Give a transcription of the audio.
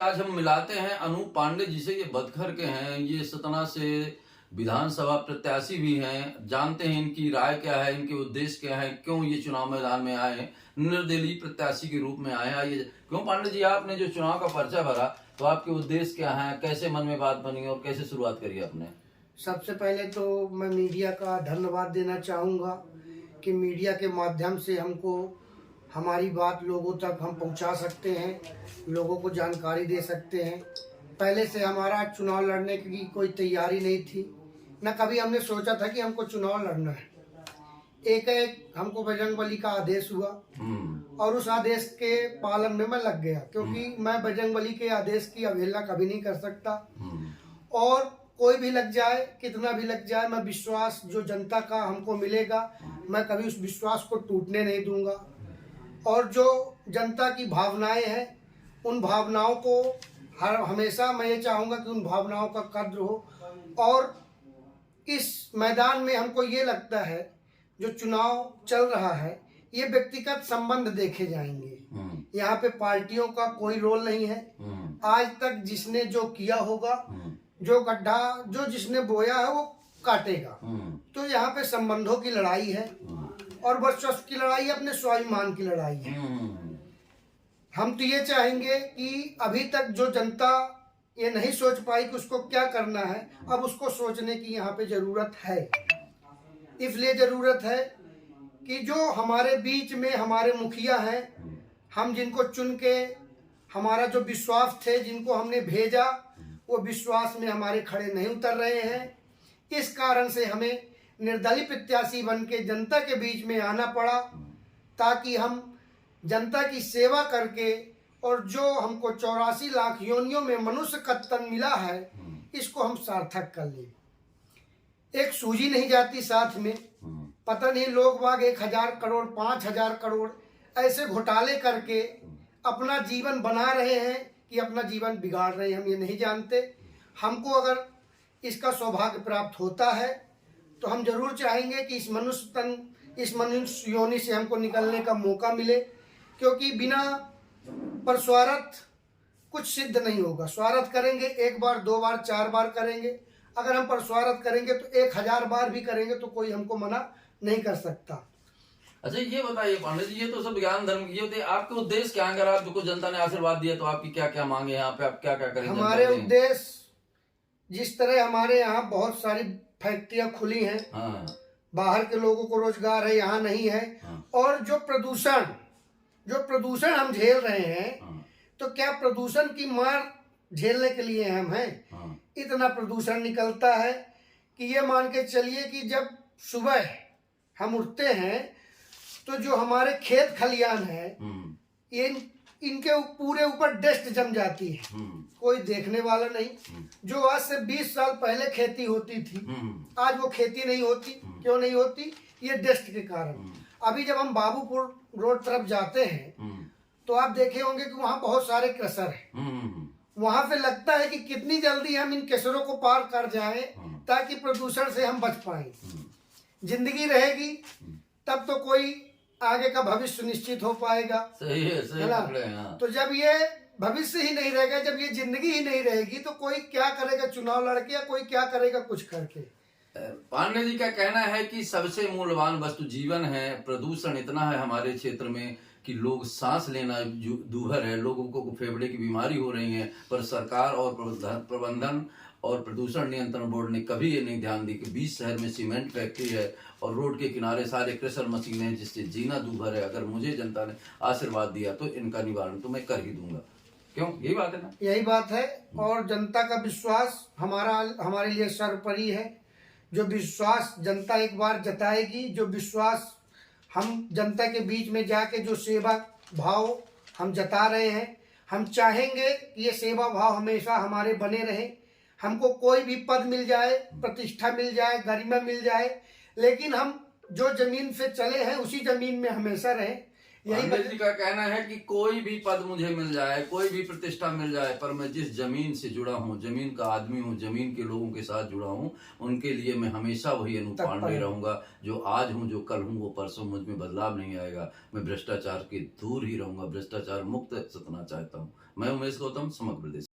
आज हम मिलाते हैं अनूप पांडे जिसे, ये बदखर के हैं, ये सतना से विधानसभा प्रत्याशी भी हैं। जानते हैं इनकी राय क्या है, इनके उद्देश्य क्या है, क्यों ये चुनाव मैदान में आए हैं, निर्दलीय प्रत्याशी के रूप में आए हैं। आइए, क्यों पांडे जी आपने जो चुनाव का पर्चा भरा, तो आपके उद्देश्य क्या है, कैसे मन में बात बनी और कैसे शुरुआत करी आपने? सबसे पहले तो मैं मीडिया का धन्यवाद देना चाहूँगा कि मीडिया के माध्यम से हमको हमारी बात लोगों तक हम पहुंचा सकते हैं, लोगों को जानकारी दे सकते हैं। पहले से हमारा चुनाव लड़ने की कोई तैयारी नहीं थी, न कभी हमने सोचा था कि हमको चुनाव लड़ना है। एक हमको बजरंगबली का आदेश हुआ और उस आदेश के पालन में मैं लग गया, क्योंकि मैं बजरंगबली के आदेश की अवहेलना कभी नहीं कर सकता। और कोई भी लग जाए, कितना भी लग जाए, मैं विश्वास जो जनता का हमको मिलेगा, मैं कभी उस विश्वास को टूटने नहीं दूंगा। और जो जनता की भावनाएं हैं, उन भावनाओं को हमेशा मैं ये चाहूँगा कि उन भावनाओं का कद्र हो। और इस मैदान में हमको ये लगता है, जो चुनाव चल रहा है, ये व्यक्तिगत संबंध देखे जाएंगे। यहाँ पे पार्टियों का कोई रोल नहीं है। आज तक जिसने जो किया होगा, जो गड्ढा जो जिसने बोया है वो काटेगा। तो यहाँ पे संबंधों की लड़ाई है और वर्चस्व की लड़ाई है, अपने स्वाभिमान की लड़ाई है। हम तो ये चाहेंगे कि अभी तक जो जनता ये नहीं सोच पाई कि उसको क्या करना है, अब उसको सोचने की यहाँ पे जरूरत है। इसलिए जरूरत है कि जो हमारे बीच में हमारे मुखिया हैं, हम जिनको चुन के हमारा जो विश्वास थे, जिनको हमने भेजा, वो विश्वास में हमारे खड़े नहीं उतर रहे हैं। इस कारण से हमें निर्दलीय प्रत्याशी बन के जनता के बीच में आना पड़ा, ताकि हम जनता की सेवा करके, और जो हमको 84 लाख योनियों में मनुष्य का तन मिला है, इसको हम सार्थक कर लें। एक सूझी नहीं जाती साथ में, पता नहीं लोग बाग 1000 करोड़ 5000 करोड़ ऐसे घोटाले करके अपना जीवन बना रहे हैं कि अपना जीवन बिगाड़ रहे हैं, हम ये नहीं जानते। हमको अगर इसका सौभाग्य प्राप्त होता है तो हम जरूर चाहेंगे कि इस मनुष्य योनि से हमको निकलने का मौका मिले, क्योंकि बिना परस्वार्थ कुछ सिद्ध नहीं होगा। स्वार्थ करेंगे 1 बार 2 बार 4 बार करेंगे, अगर हम परस्वार्थ करेंगे तो 1000 बार भी करेंगे तो कोई हमको मना नहीं कर सकता। अच्छा, ये बताइए पांडे जी, ये तो सब ज्ञान धर्म की होते, आपके उद्देश्य क्या है? अगर आपको जनता ने आशीर्वाद दिया तो आपकी क्या क्या मांगे, यहाँ पे आप क्या क्या करेंगे? हमारे उद्देश्य, जिस तरह हमारे यहाँ बहुत सारी फैक्ट्रियां खुली हैं, बाहर के लोगों को रोजगार है, यहाँ नहीं है। और जो प्रदूषण हम झेल रहे हैं, तो क्या प्रदूषण की मार झेलने के लिए हम हैं? इतना प्रदूषण निकलता है कि ये मान के चलिए कि जब सुबह हम उठते हैं तो जो हमारे खेत खलियान है, ये इनके पूरे ऊपर डस्ट जम जाती है, कोई देखने वाला नहीं। जो आज से 20 साल पहले खेती होती थी, आज वो खेती नहीं होती। क्यों नहीं होती? ये डस्ट के कारण। अभी जब हम बाबूपुर रोड तरफ जाते हैं तो आप देखे होंगे कि वहाँ बहुत सारे क्रशर हैं। वहाँ पे लगता है कि कितनी जल्दी हम इन क्रशरों को पार कर जाएं, ताकि प्रदूषण से हम बच पाए। जिंदगी रहेगी तब तो कोई आगे का भविष्य सुनिश्चित हो पाएगा। सही है ना? तो जब ये भविष्य ही नहीं रहेगा, जब ये जिंदगी ही नहीं रहेगी, तो कोई क्या करेगा चुनाव लड़के, या कोई क्या करेगा कुछ करके? पांडे जी का कहना है कि सबसे मूल्यवान वस्तु जीवन है। प्रदूषण इतना है हमारे क्षेत्र में कि लोग सांस लेना दूभर है, लोगों को फेफड़े की बीमारी हो रही है, पर सरकार और प्रबंधन और प्रदूषण नियंत्रण बोर्ड ने कभी ये नहीं ध्यान दी कि 20 शहर में सीमेंट फैक्ट्री है और रोड के किनारे सारे क्रशर मशीनें हैं, जिससे जीना दूभर है। अगर मुझे जनता ने आशीर्वाद दिया तो इनका निवारण तो मैं कर ही दूंगा। क्यों? यही बात है ना? यही बात है। और जनता का विश्वास हमारे लिए सर्वोपरि है। जो विश्वास जनता एक बार जताएगी, जो विश्वास हम जनता के बीच में जाके जो सेवा भाव हम जता रहे हैं, हम चाहेंगे कि ये सेवा भाव हमेशा हमारे बने रहे। हमको कोई भी पद मिल जाए, प्रतिष्ठा मिल जाए, गरिमा मिल जाए, लेकिन हम जो जमीन से चले हैं उसी जमीन में हमेशा रहें। यही पांडे जी का कहना है कि कोई भी पद मुझे मिल जाए, कोई भी प्रतिष्ठा मिल जाए, पर मैं जिस जमीन से जुड़ा हूँ, जमीन का आदमी हूँ, जमीन के लोगों के साथ जुड़ा हूँ, उनके लिए मैं हमेशा वही अनूप तत्पर पांडे है। रहूंगा। जो आज हूँ, जो कल हूँ, वो परसों, मुझ में बदलाव नहीं आएगा। मैं भ्रष्टाचार के दूर ही रहूंगा, भ्रष्टाचार मुक्त सतना चाहता हूँ। मैं उमेश गौतम, समग्र प्रदेश।